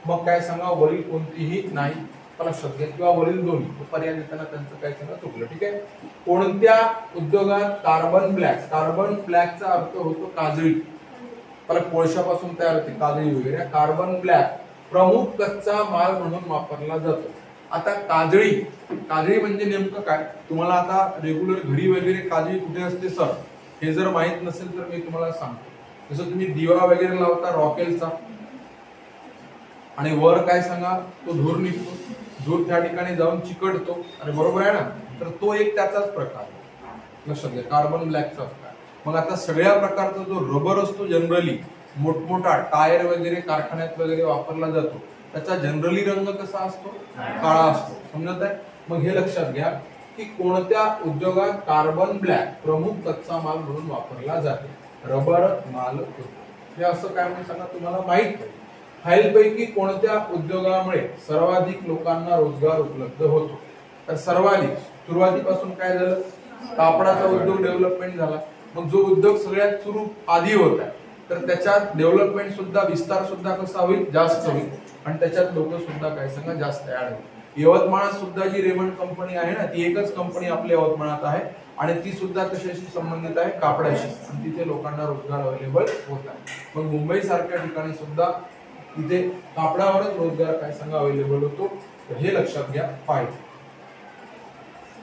मग काय सांगा वरील कोणतीही नाही, लक्षात घ्या, किंवा वरील दोन्ही. पर्याय देताना त्यांचं काय सांगा चुकलं. ठीक आहे. कोणत्या उद्योगात कार्बन ब्लॅक? कार्बन ब्लॅकचा अर्थ होतो काजळी. परत कोळशापासून तयार होते काजळी वगैरे. कार्बन ब्लॅक प्रमुख कच्चा माल म्हणून वापरला जातो. आता काजळी, काजळी म्हणजे नेमकं काय? तुम्हाला आता रेग्युलर घरी वगैरे काजळी कुठे असते सर हे जर माहित नसेल तर मी तुम्हाला सांगतो. जसं तुम्ही दिवा वगैरे लावता रॉकेलचा आणि वर काय सांगा तो धूर निघतो, धूर त्या ठिकाणी जाऊन चिकटतो आणि बरोबर आहे ना, तर तो एक त्याचाच प्रकार. लक्षात घ्या, कार्बन ब्लॅकचा प्रकार. मग आता सगळ्या प्रकारचा जो रबर असतो जनरली मोठमोठा टायर वगैरे कारखान्यात वगैरे वापरला जातो त्याचा जनरली रंग कसा असतो? काळा असतो. समजत आहे? मग हे लक्षात घ्या की कोणत्या उद्योगात कार्बन ब्लॅक प्रमुख कच्चा माल म्हणून वापरला जाते? रबर माल उद्योग. हे असं काय म्हणून सांगा तुम्हाला माहित पाहिजे. खालीलपैकी कोणत्या उद्योगामुळे सर्वाधिक लोकांना रोजगार उपलब्ध होतो? तर सर्वाधिक सुरुवातीपासून काय झालं? कापडाचा उद्योग डेव्हलपमेंट झाला. मग जो उद्योग सगळ्यात सुरू आधी होता तर त्याच्यात डेव्हलपमेंट सुद्धा विस्तार सुद्धा कसा होईल? जास्त होईल. आणि त्याच्यात लोक सुद्धा काय सांगा जास्त ऍड होईल. यवतमाळात सुद्धा जी रेमंड कंपनी आहे ना ती एकच कंपनी आपल्या यवतमाळात आहे आणि ती सुद्धा कशाशी संबंधित आहे? कापडाशी. आणि तिथे लोकांना रोजगार अवेलेबल होत आहे. मग मुंबई सारख्या ठिकाणी सुद्धा तिथे कापडावरच रोजगार काय सांगा अवेलेबल होतो. तर हे लक्षात घ्या पाहिजे.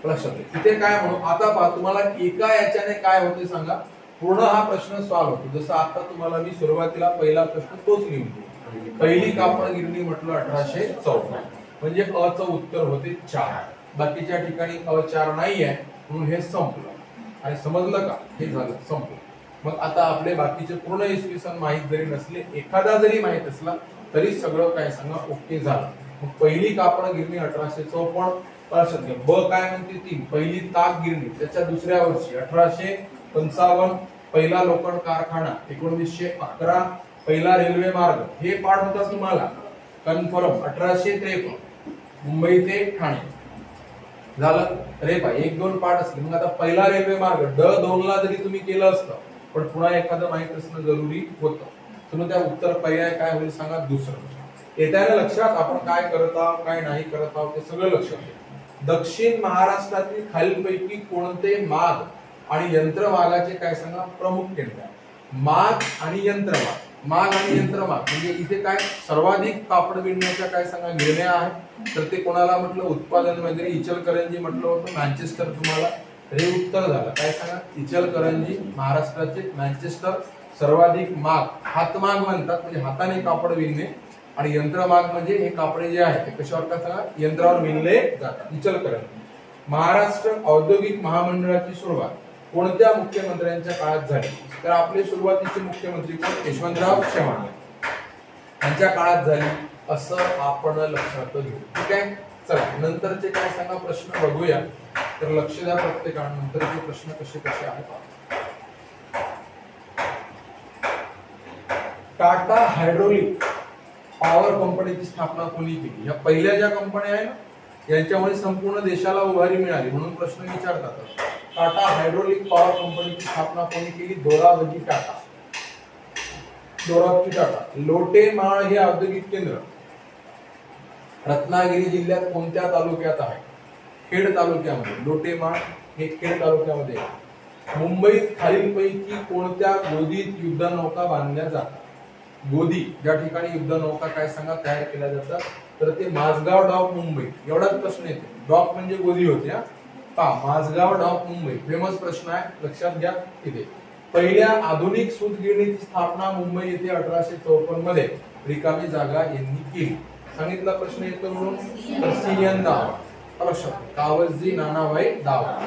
लक्षात घ्या तिथे काय म्हणू. आता पहा तुम्हाला एका याच्याने काय होते सांगा पूर्ण हा प्रश्न सॉल्व्ह होतो. जसं आता तुम्हाला मी सुरुवातीला पहिला प्रश्न तोच लिहून दिला. पहिली कापड गिरणी म्हटलं 1814 म्हणजे अ चं उत्तर होते 4. बाकीच्या ठिकाणी अ4 नाही आहे म्हणून हे संपलं. आणि समजलं का? हे झालं संपलं. मग आता आपले बाकीचे पूर्ण इसवी सन माहित जरी नसले एखादा जरी माहित असला तरी सगळं काय सांगा ओके झालं. मग पहिली कापड गिरणी 1854. लक्षात घ्या. ब काय म्हणते 3. पहिली ताक गिरणी त्याच्या दुसऱ्या वर्षी 1855. पहिला लोखंड कारखाना 1911. पहिला रेल्वे मार्ग हे पाठ होता तुम्हाला कन्फर्म 1853. मुंबई ते ठाणे झालं रे पा 1-2 पाठ असले. मग आता पहिला रेल्वे मार्ग D2 ला जरी तुम्ही केलं असतं पण पुन्हा एखादं माहित असणं जरुरी होतं. तर त्या उत्तर पर्याय काय होईल सांगा दुसरं. येत्या लक्षात आपण काय करत आहोत काय नाही करत आहोत ते सगळं लक्षात घ्या. दक्षिण महाराष्ट्रातील खालीलपैकी कोणते माग आणि यंत्रमागाचे काय सांगा प्रमुख केंद्र. माग आणि यंत्रमाग. माग आणि यंत्रमाग म्हणजे इथे काय सर्वाधिक कापड विणण्याच्या काय सांगा गिरण्या आहेत. तर ते कोणाला म्हटलं उत्पादन वगैरे इचलकरंजी म्हटलं होतं. मँचेस्टर तुम्हाला हे उत्तर झालं. काय सांगा इचलकरंजी महाराष्ट्राचे मँचेस्टर. सर्वाधिक माग हातमाग म्हणतात म्हणजे हाताने कापड विणणे आणि यंत्रमाग म्हणजे हे कापडे जे आहे ते कशावर का सांगा यंत्रावर विणले जातात. इचलकरंजी. महाराष्ट्र औद्योगिक महामंडळाची सुरुवात कोणत्या मुख्यमंत्र्यांच्या काळात झाली. तर आपले सुरुवातीचे मुख्यमंत्री कोण यशवंतराव चव्हाण यांच्या काळात झाली असं आपण लक्षात घेऊ. ठीक आहे. चला नंतरचे काय सांगा प्रश्न बघूया. तर लक्ष द्या प्रत्येकाने नंतरचे प्रश्न कसे कसे आहेत. टाटा हायड्रोलिक पॉवर कंपनीची स्थापना कोणी केली. या पहिल्या ज्या कंपन्या आहे ना यांच्यामुळे संपूर्ण देशाला उभारी मिळाली म्हणून प्रश्न विचारतात. टाटा हायड्रोलिक पॉवर कंपनीची स्थापना कोणी केली. दोराबजी टाटा. दोराबजी टाटा. लोटेमाळ हे औद्योगिक केंद्र रत्नागिरी जिल्ह्यात कोणत्या तालुक्यात आहे. खेड तालुक्यामध्ये. लोटेमाळ हे खेड तालुक्यामध्ये आहे. मुंबईत खालीलपैकी कोणत्या गोदीत युद्धनौका बांधल्या जातात. गोदी ज्या ठिकाणी युद्धनौका काय सांगा तयार केल्या जातात तर ते माझगाव डॉक मुंबई. एवढाच प्रश्न येतो. डॉक म्हणजे गोदी होते. माझगाव डॉक मुंबई फेमस प्रश्न आहे लक्षात घ्या. इथे पहिल्या आधुनिक सूतगिरणीची स्थापना मुंबई येथे 1854 मध्ये रिकामी जागा यांनी केली. सांगितला प्रश्न येतो म्हणून सीएन दावा. कावजी नानाभाई दावा.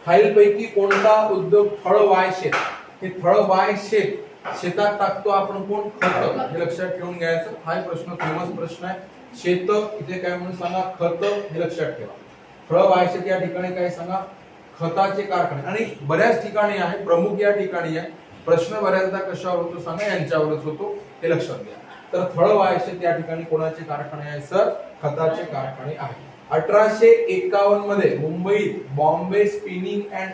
खालीलपैकी कोणता उद्योग थळवाय शेत. हे थळवाय शेत शेतात टाकतो आपण कोण खत. हे लक्षात ठेवून घ्यायचं. हा प्रश्न फेमस प्रश्न आहे. शेत इथे काय म्हणून सांगा खत हे लक्षात ठेवा. थळवाय शेत या ठिकाणी काय सांगा खताचे कारखाने आणि बऱ्याच ठिकाणी आहे. प्रमुख या ठिकाणी आहे. प्रश्न बऱ्याचदा कशावर होतो सांगा यांच्यावरच होतो हे लक्षात घ्या. तर थळवाय शेत या ठिकाणी कोणाचे कारखाने आहे सर खताचे कारखाने आहे. 1851 मध्ये मुंबईत बॉम्बे स्पिनिंग अँड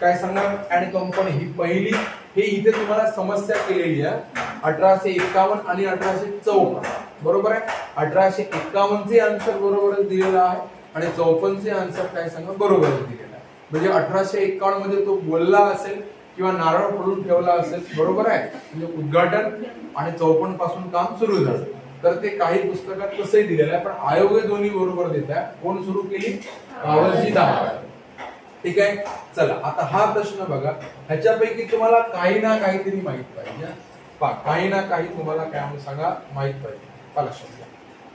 काय सांगा अँड कंपनी ही पहिली. हे इथे तुम्हाला समस्या केलेली आहे. 1851 आणि 1854 बरोबर आहे. 1851 चे आन्सर बरोबरच दिलेला आहे आणि 54 चे आन्सर काय सांगा बरोबरच दिलेला आहे. म्हणजे 1851 मध्ये तो बोलला असेल किंवा नारळ फोडून ठेवला असेल बरोबर आहे म्हणजे उद्घाटन आणि 54 पासून काम सुरू झालं. तर ते काही पुस्तकात तसंही दिलेलं आहे पण आयोग दोन्ही बरोबर देत आहे. कोण सुरू केली कावजी दावा. ठीक आहे. चला आता हा प्रश्न बघा. ह्याच्यापैकी तुम्हाला काही ना काहीतरी माहित पाहिजे. काही ना काही तुम्हाला काय म्हणून सांगा माहित पाहिजे. लक्षात घ्या.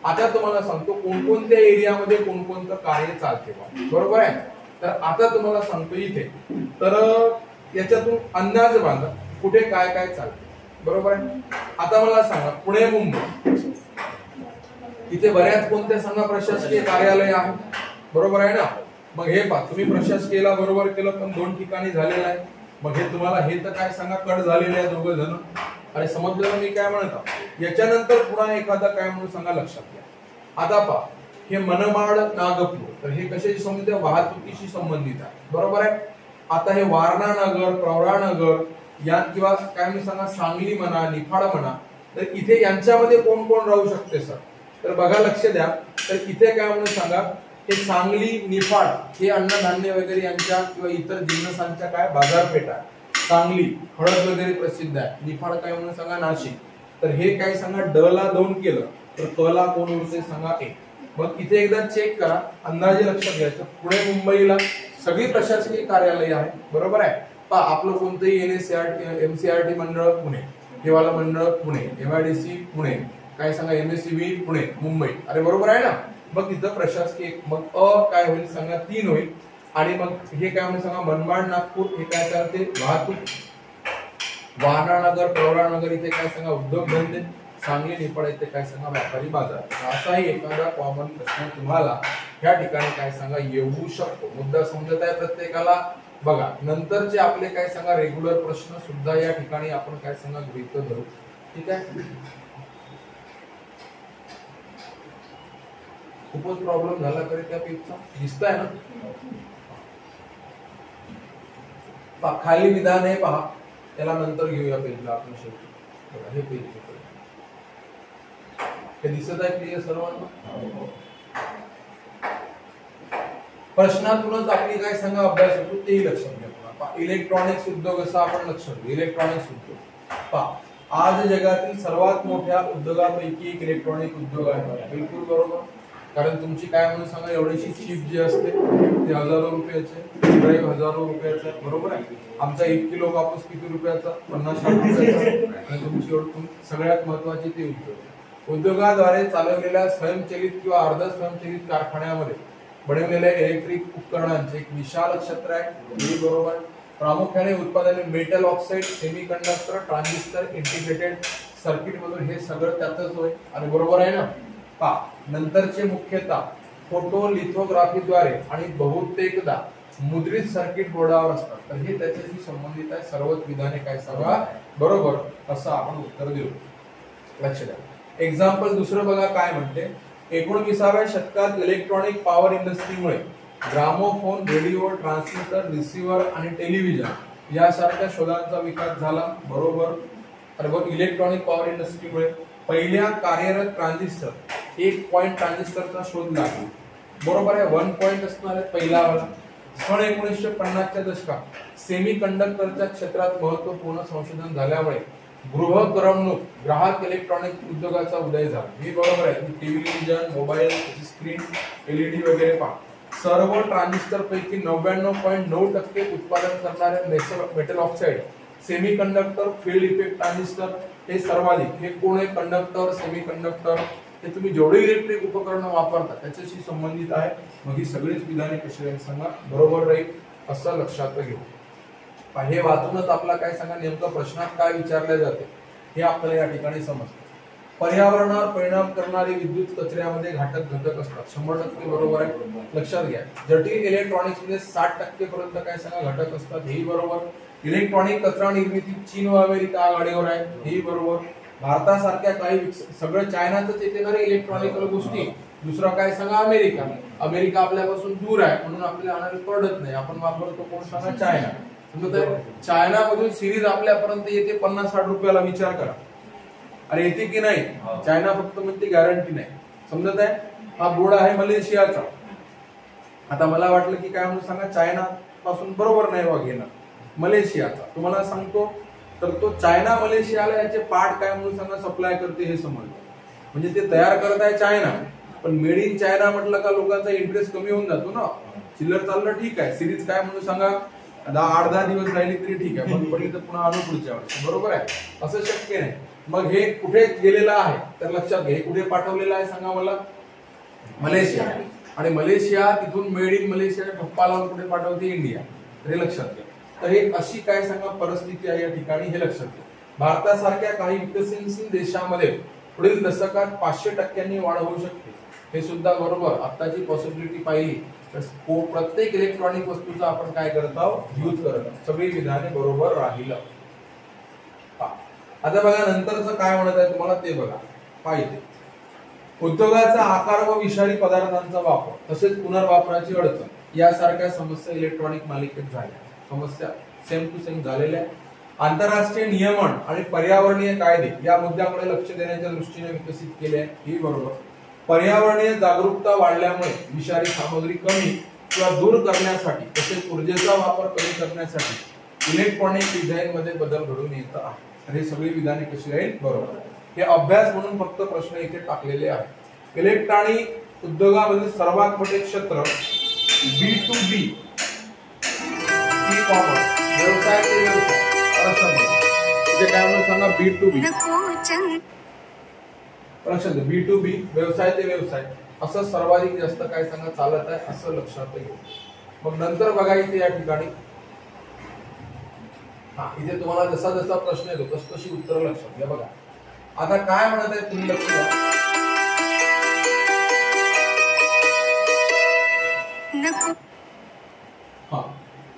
आता तुम्हाला सांगतो कोणकोणत्या एरियामध्ये कोणकोणतं कार्य चालते बरोबर आहे. तर आता तुम्हाला सांगतो इथे तर याच्यातून अंदाज बांधा कुठे काय काय चालते बरोबर आहे. आता मला सांगा पुणे मुंबई इथे बऱ्याच कोणत्या सांगा प्रशासकीय कार्यालय आहे बरोबर आहे ना. मग हे पहा तुम्ही प्रशासकीयला बरोबर केलं पण 2 ठिकाणी झालेलं आहे. मग हे तुम्हाला हे तर काय सांगा कट झालेले आहे दोघं जण. अरे समजलं मी काय म्हणतो. याच्यानंतर पुन्हा एखादा काय म्हणून सांगा लक्षात घ्या. आता पहा हे मनमाड नागपूर तर हे कशाशी संबंधित आहे वाहतुकीशी संबंधित आहे बरोबर आहे. आता हे वारणा नगर प्रवरा नगर या किंवा काय म्हणून सांगा सांगली म्हणा निफाड म्हणा तर इथे यांच्यामध्ये कोण कोण राहू शकते सर. तर बघा लक्ष द्या. तर इथे काय म्हणून सांगा हे सांगली निफाड हे अन्नधान्य वगैरे यांच्या किंवा इतर जिन्नसांच्या काय बाजारपेठ आहे. सांगली हळद वगैरे प्रसिद्ध आहे. निफाड काय म्हणून सांगा नाशिक. तर हे काय सांगा ड ला 2 केलं तर क ला कोण उरते सांगा 1. मग इथे एकदा चेक करा अंदाजे लक्षात घ्यायचं. पुणे मुंबईला सगळी प्रशासकीय कार्यालय आहे बरोबर आहे. पहा आपलं कोणतंही NSCRT MCRT मंडळ पुणे हेवाला मंडळ पुणे MIDC पुणे काय सांगा MSCB पुणे मुंबई. अरे बरोबर आहे ना. मग इथं प्रशासकीय मग काय होईल सांगा 3 होईल आणि मग हे काय म्हणून सांगा मनमाड नागपूर हे काय चालते वाहतूक. वारणा नगर प्रवरा नगर इथे काय सांगा उद्योगधंदे. सांगली निफाड इथे काय सांगा व्यापारी बाजार. असाही एखादा कॉमन प्रश्न तुम्हाला या ठिकाणी काय सांगा येऊ शकतो. मुद्दा समजत आहे प्रत्येकाला. बघा नंतरचे आपले काय सांगा रेग्युलर प्रश्न सुद्धा या ठिकाणी आपण काय सांगा गृहीत धरू. ठीक आहे. खूपच प्रॉब्लेम झाला तरी त्या पेजचा दिसताय ना, खाली विधान आहे पहा, त्याला नंतर घेऊया पेजला आपण शेवटी. हे पेज हे दिसत आहे क्लिअर सर्वांना. प्रश्नातूनच आपली काय सांगा अभ्यास होतो तेही लक्षात घ्या. इलेक्ट्रॉनिक्स उद्योग असा आपण लक्षात घेऊ. इलेक्ट्रॉनिक्स उद्योग पहा, आज जगातील सर्वात मोठ्या उद्योगापैकी एक इलेक्ट्रॉनिक उद्योग आहे. बिलकुल बरोबर. कारण तुमची काय म्हणून सांगा एवढीशी चिप जी असते ते हजारो रुपयाचे, ड्राईव्ह हजारो रुपयाचा, बरोबर आहे. आमचा 1 किलो कापूस किती रुपयाचा? 50-60 रुपयाचा. आणि तुमची सगळ्यात महत्वाची ते उद्योग. उद्योगाद्वारे चालवलेल्या स्वयंचलित किंवा अर्ध स्वयंचलित कारखान्यामध्ये बनवलेल्या इलेक्ट्रिक उपकरणांचे एक विशाल क्षेत्र आहे. हे बरोबर आहे. प्रामुख्याने उत्पादने metal oxide, semiconductor, transistor, integrated circuit मधून हे सगळं त्यातच होय. आणि बरोबर आहे ना. पहा, नंतरचे मुख्यतः फोटोलिथोग्राफीद्वारे आणि बहुतेकदा मुद्रित सर्किट बोर्डावर असतात. तर हे त्याच्याशी संबंधित आहे. सर्वच विधाने काय सांगा बरोबर असं आपण उत्तर देऊ. लक्ष द्या. एक्झाम्पल दुसरं बघा काय म्हणते. 19व्या शतकात इलेक्ट्रॉनिक पॉवर इंडस्ट्रीमुळे ग्रामोफोन, रेडिओ, ट्रान्समीटर, रिसिव्हर आणि टेलिव्हिजन यासारख्या शोधांचा विकास झाला. बरोबर. तर इलेक्ट्रॉनिक पॉवर इंडस्ट्रीमुळे पहिल्या कार्यरत ट्रान्झिस्टर 1 पॉइंट ट्रान्झिस्टरचा शोध लागला. बरोबर आहे. 1 पॉइंट असणार आहे पहिला वाला. सन 1950च्या दशकात सेमी कंडक्टरच्या क्षेत्रात महत्वपूर्ण संशोधन झाल्यामुळे गृहकरमणूक ग्राहक इलेक्ट्रॉनिक उद्योगाचा उदय झाला. हे बरोबर आहे. टेलिव्हिजन, मोबाईल स्क्रीन, एलईडी वगैरे पहा. सर्व ट्रान्झिस्टर पैकी 99.9% उत्पादन करणारे metal oxide, semiconductor, field effect transistor हे सर्वाधिक. हे कोण आहे? Conductor, semiconductor. हे तुम्ही जेवढे इलेक्ट्रिक उपकरणं वापरता त्याच्याशी संबंधित आहे. मग ही सगळीच विधाने कशी राहील सांगा बरोबर राहील असं लक्षात घेऊ. हे वाचूनच आपला काय सांगा नेमकं प्रश्नात काय विचारले जाते हे आपल्याला या ठिकाणी समजतं. पर्यावरणावर परिणाम करणारे विद्युत कचऱ्यामध्ये घातक घटक असतात. 100% बरोबर आहे. लक्षात घ्या. जटिल इलेक्ट्रॉनिक्स मध्ये 60% पर्यंत काय सांगा घटक असतात. हेही बरोबर. इलेक्ट्रॉनिक कचरा निर्मितीत चीन व अमेरिका आघाडीवर आहे. हेही बरोबर. भारतासारख्या काही सगळं चायनाच येते ना रे इलेक्ट्रॉनिकल गोष्टी. दुसरा काय सांगा अमेरिका. अमेरिका आपल्यापासून दूर आहे म्हणून आपल्याला आणायला पडत नाही. आपण वापरतो कोण सांगा चायना. चायना मधून सिरीज आपल्यापर्यंत येते 50-60 रुपयाला. विचार करा. अरे येते की नाही. चायना फक्त म्हणते गॅरंटी नाही. समजत आहे. हा बोर्ड आहे मलेशियाचा. आता मला वाटलं की काय म्हणून सांगा चायना पासून बरोबर नाही वा घेणं. मलेशियाचा तुम्हाला सांगतो. तर तो चायना मलेशियाला याचे पार्ट काय म्हणून सांगा सप्लाय करते हे समजलं. म्हणजे ते तयार करत आहे चायना. पण मेड इन चायना म्हटलं का लोकांचा इंटरेस्ट कमी होऊन जातो ना. चिल्लर चाललं ठीक आहे. सिरीज काय म्हणून सांगा 8-10 दिवस राहिली तरी ठीक आहे. बंद पडली तर पुन्हा आणू पुढच्या वेळेस. बरोबर आहे. असं शक्य नाही. मग हे कुठे गेलेलं आहे तर लक्षात घ्या. हे कुठे पाठवलेलं आहे सांगा मला. मलेशिया. आणि मलेशिया तिथून मेड इन मलेशिया ठप्पा लावून कुठे पाठवते इंडिया. तर हे लक्षात घ्या. तर हे अशी काय सांगा परिस्थिती आहे या ठिकाणी हे लक्षात घ्या. भारतासारख्या काही विकसनशील देशांमध्ये पुढील दशकात 500% वाढ होऊ शकते. हे सुद्धा बरोबर. आताची पॉसिबिलिटी पाहिली तर प्रत्येक इलेक्ट्रॉनिक वस्तूचा आपण काय करत आहोत यूज करत आहोत. सगळी विधाने बरोबर राहिलं. आता बघा नंतरचं काय म्हणत आहे तुम्हाला ते बघा. पाहिजे उद्योगाचा आकार व विषारी पदार्थांचा वापर तसेच पुनर्वापराची अडचण यासारख्या समस्या इलेक्ट्रॉनिक मालिकेत झाल्या. समस्या सेम टू सेम झालेल्या. आंतरराष्ट्रीय नियमन आणि पर्यावरणीय कायदे या मुद्द्याकडे लक्ष देण्याच्या दृष्टीने विकसित केले आहे. ही बरोबर. पर्यावरणीय जागरूकता वाढल्यामुळे विषारी सामग्री कमी किंवा दूर करण्यासाठी तसेच ऊर्जेचा वापर कमी करण्यासाठी इलेक्ट्रॉनिक डिझाईन मध्ये बदल घडून येत आहे. तर हे सगळी विधाने कशी राहील बरोबर. हे अभ्यास म्हणून फक्त प्रश्न इथे टाकलेले आहेत. इलेक्ट्रॉनिक उद्योगामधील सर्वात मोठे क्षेत्र B2B ई कॉमर्स व्यवसाय ते व्यवसाय. म्हणजे काय म्हणून सांगा B2B. B2B व्यवसाय ते व्यवसाय असं सर्वाधिक जास्त काय सांगा चालत आहे असं लक्षात घेऊ. मग नंतर बघा इथे या ठिकाणी इथे तुम्हाला जसा जसा प्रश्न येतो तस तशी उत्तर लक्षात घ्या. बघा आता काय म्हणत आहे तुम्ही लक्ष द्या.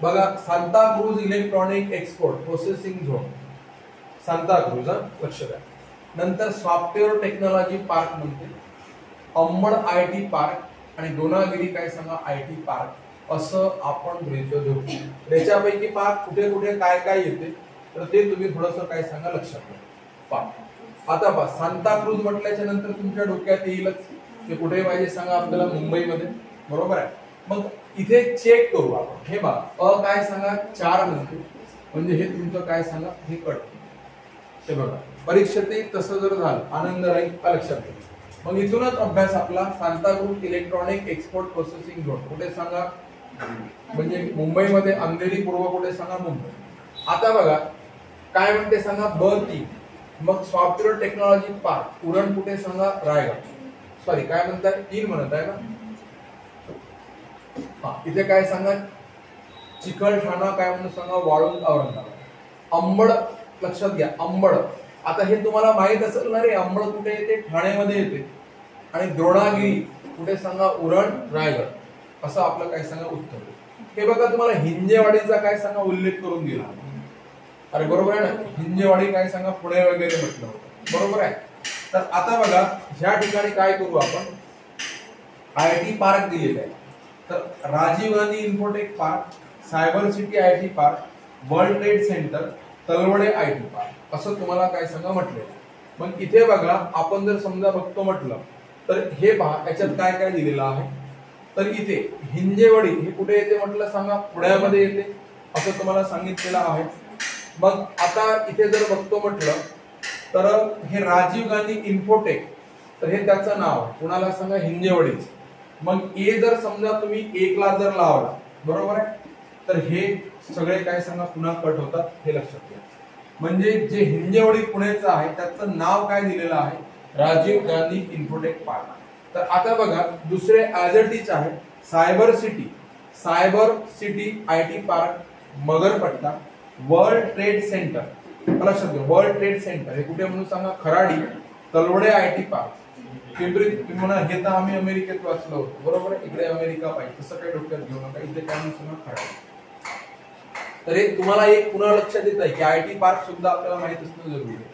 बघा Santacruz electronic export processing zone Santacruz. लक्ष द्या. नंतर सॉफ्टवेअर टेक्नॉलॉजी पार्क म्हणते. अंबड IT पार्क, आणि दोनागिरी काय सांगा IT पार्क असं आपण गृहीत धरू. त्याच्यापैकी पार्क कुठे कुठे काय काय येते तर ते तुम्ही थोडंसं काय सांगा लक्षात घ्या. पहा आता पहा सांताक्रूज म्हटल्याच्या नंतर तुमच्या डोक्यात येईलच ते कुठे पाहिजे सांगा आपल्याला मुंबईमध्ये, बरोबर आहे. मग इथे चेक करू आपण. हे बघा काय सांगा 4 म्हणते म्हणजे हे तुमचं काय सांगा हे कट. हे बघा परीक्षेत तसं जर झालं आनंद राहील का लक्षात घ्या. मग इथूनच अभ्यास आपला Santacruz electronic export processing zone कुठे सांगा म्हणजे मुंबईमध्ये, अंधेरी पूर्व कुठे सांगा मुंबई. आता बघा काय म्हणते सांगा B3 मग सॉफ्टवेअर टेक्नॉलॉजी पार्क उरण कुठे सांगा रायगड. सॉरी काय म्हणताय 3 म्हणत आहे ना. हा इथे काय सांगा चिकलठाणा काय म्हणून सांगा वाळूंज औरंगाबाद. अंबड लक्षात घ्या अंबड. आता हे तुम्हाला माहित असेल ना रे अंबड कुठे येते ठाण्यामध्ये येते आणि द्रोणागिरी कुठे सांगा उरण रायगड असं आपलं काय सांगा उत्तर. हे बघा तुम्हाला हिंजेवाडीचा काय सांगा उल्लेख करून दिला. अरे बरोबर आहे ना हिंजेवाडी काय सांगा पुणे वगैरे म्हटलं होतं, बरोबर आहे. तर आता बघा ह्या ठिकाणी काय करू आपण IT पार्क दिलेला आहे. तर Rajiv Gandhi infotech park, cyber city IT park, world trade centre, Talawade IT park असं तुम्हाला काय सांगा म्हटले. मग इथे बघा आपण जर समजा बघतो म्हटलं तर हे पहा याच्यात काय काय दिलेलं आहे. तर इथे हिंजेवाडी हे कुठे येते म्हटलं सांगा पुण्यामध्ये येते असं तुम्हाला सांगितलेलं आहे. मग आता इथे जर बघतो म्हटलं तर हे राजीव गांधी इन्फोटेक तर हे त्याचं नाव आहे कुणाला सांगा हिंजेवाडीच. मग ए जर समजा तुम्ही 1 ला जर लावला बरोबर आहे तर हे सगळे काय सांगा पुन्हा कट होतात हे लक्षात घ्या. म्हणजे जे हिंजेवाडी पुण्याचं आहे त्याचं नाव काय दिलेलं आहे राजीव गांधी इन्फोटेक पार्क. तर आता बघा दुसरे ऍज इट इज आहे cyber city IT park Magarpatta, world trade centre लक्षात घ्या वर्ल्ड ट्रेड सेंटर हे कुठे म्हणून सांगा खराडी, तलवडे IT पार्क पिंपरी. तुम्ही म्हणा हे तर आम्ही अमेरिकेत वाचलो होतो बरोबर आहे इकडे अमेरिका पाहिजे तसं काही डोक्यात घेऊ नका. इथे काय म्हणून सांगा खराडी. तर हे तुम्हाला एक पुन्हा लक्षात येत आहे की IT पार्क सुद्धा आपल्याला माहित असणं जरुरी आहे.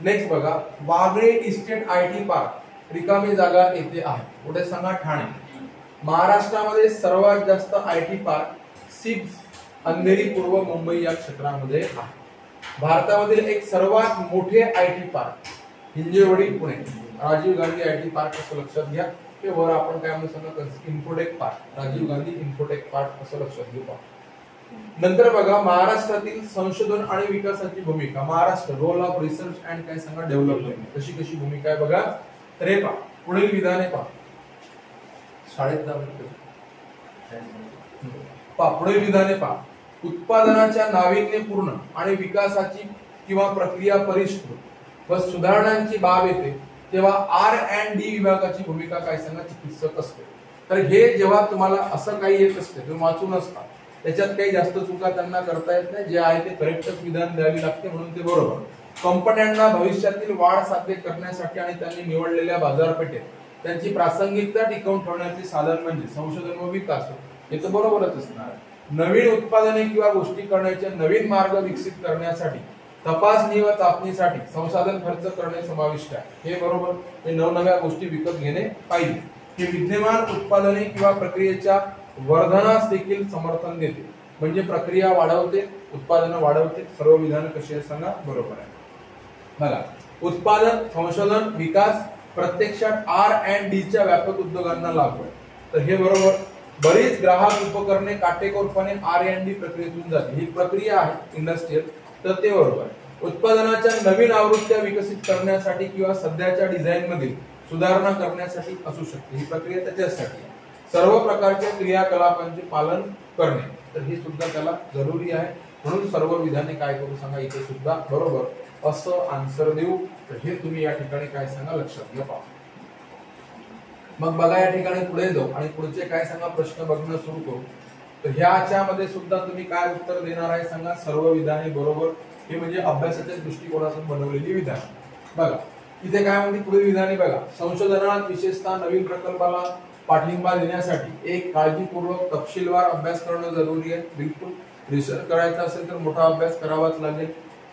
नेक्स्ट बघा वागळे इस्टेट IT पार्क रिकामी जागा येथे आहे कुठे सांगा ठाणे. महाराष्ट्रामध्ये सर्वात जास्त IT पार्क सिप्स अंधेरी पूर्व मुंबई या क्षेत्रामध्ये आहे. भारतामधील एक सर्वात मोठे IT park Hinjewadi Pune Rajiv Gandhi IT park असं लक्षात घ्या. हे वर आपण काय म्हणून सांगा Infotech park Rajiv Gandhi infotech park असं लक्षात घेऊ. नंतर बघा महाराष्ट्रातील संशोधन आणि विकासाची भूमिका Maharashtra role of research and काय सांगा डेव्हलपमेंट कशी कशी भूमिका आहे बघा. तर हे पहा पुढील विधाने पहा शाळेत पुढील विधाने पहा उत्पादनाच्या नाविन्यपूर्ण आणि विकासाची किंवा प्रक्रिया परिष्कृत व सुधारणांची बाब येते तेव्हा R&D विभागाची भूमिका काय सांगा चिकित्सक असते. तर हे जेव्हा तुम्हाला असं काही येत असते तुम्ही वाचून असता त्याच्यात काही जास्त चुका त्यांना करता येत नाही. जे आहे ते करेक्टच विधान द्यावी लागते म्हणून ते बरोबर. कंपन्यांना भविष्यातील वाढ साध्य करण्यासाठी आणि त्यांनी निवडलेल्या बाजारपेठेत त्यांची प्रासंगिकता टिकवून ठेवण्याचे साधन म्हणजे संशोधन व विकास हे तर बरोबरच असणार. नवीन उत्पादने किंवा गोष्टी करण्याचे नवीन मार्ग विकसित करण्यासाठी तपासणी व चाचणीसाठी संसाधन खर्च करणे समाविष्ट आहे हे बरोबर. हे नवनव्या गोष्टी विकत घेणे पाहिजे. हे विद्यमान उत्पादने किंवा प्रक्रियेच्या वर्धनास देखील समर्थन देते म्हणजे प्रक्रिया वाढवते उत्पादन वाढवते. सर्व विधान कशी आहे सांगा बरोबर आहे. बघा उत्पादन संशोधन विकास प्रत्यक्षात R&D च्या व्यापक उद्योगांना लागू आहे तर हे बरोबर. बरीच ग्राहक उपकरणे काटेकोरपणे R&D प्रक्रियेतून जाते ही प्रक्रिया आहे इंडस्ट्रियल तर ते बरोबर. उत्पादनाच्या नवीन आवृत्त्या विकसित करण्यासाठी किंवा सध्याच्या डिझाईन मध्ये सुधारणा करण्यासाठी असू शकते ही प्रक्रिया त्याच्यासाठी. सर्व प्रकारच्या क्रियाकलापांचे पालन करणे तर हे सुद्धा त्याला जरुरी आहे म्हणून सर्व विधाने काय करू सांगा इथे सुद्धा बरोबर असं आन्सर देऊ. तर हे तुम्ही या ठिकाणी काय सांगा लक्षात घ्या. मग बघा या ठिकाणी पुढे जाऊ आणि पुढचे काय सांगा प्रश्न बघणं सुरू करू. तर ह्याच्या मध्ये सुद्धा तुम्ही काय उत्तर देणार आहे सांगा सर्व विधाने बरोबर. हे म्हणजे अभ्यासाच्या दृष्टिकोनातून बनवलेली विधान. बघा इथे काय म्हणते पुढील विधाने बघा संशोधनात विशेषतः नवीन प्रकल्पाला पाठिंबा देण्यासाठी एक काळजीपूर्वक तपशीलवार अभ्यास करणं जरुरी आहे. बिलकुल रिसर्च करायचा असेल तर मोठा अभ्यास करावाच लागेल.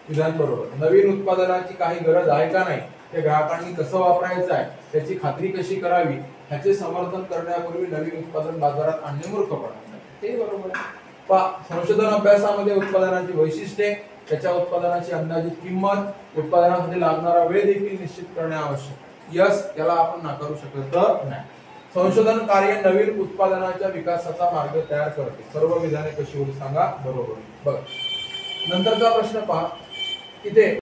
विधान बरोबर. नवीन उत्पादनाची काही गरज आहे का नाही ते ग्राहकांनी कसं वापरायचं आहे त्याची खात्री कशी करावी ह्याचे समर्थन करण्यापूर्वी नवीन उत्पादन बाजारात आणणे मूर्खपणा आहे. ते बरोबर आहे. पहा, संशोधन अभ्यासामध्ये उत्पादनाची वैशिष्ट्ये, त्याच्या उत्पादनाची अंदाजित किंमत, उत्पादनासाठी लागणारा वेळ देखील निश्चित करणे आवश्यक आहे. यस, त्याला आपण नाकारू शकत नाही. संशोधन कार्य नवीन उत्पादनाच्या विकासाचा मार्ग तयार करते. सर्व विधाने कशी होईल सांगा? बरोबर. बघा, नंतरचा प्रश्न पहा. इथे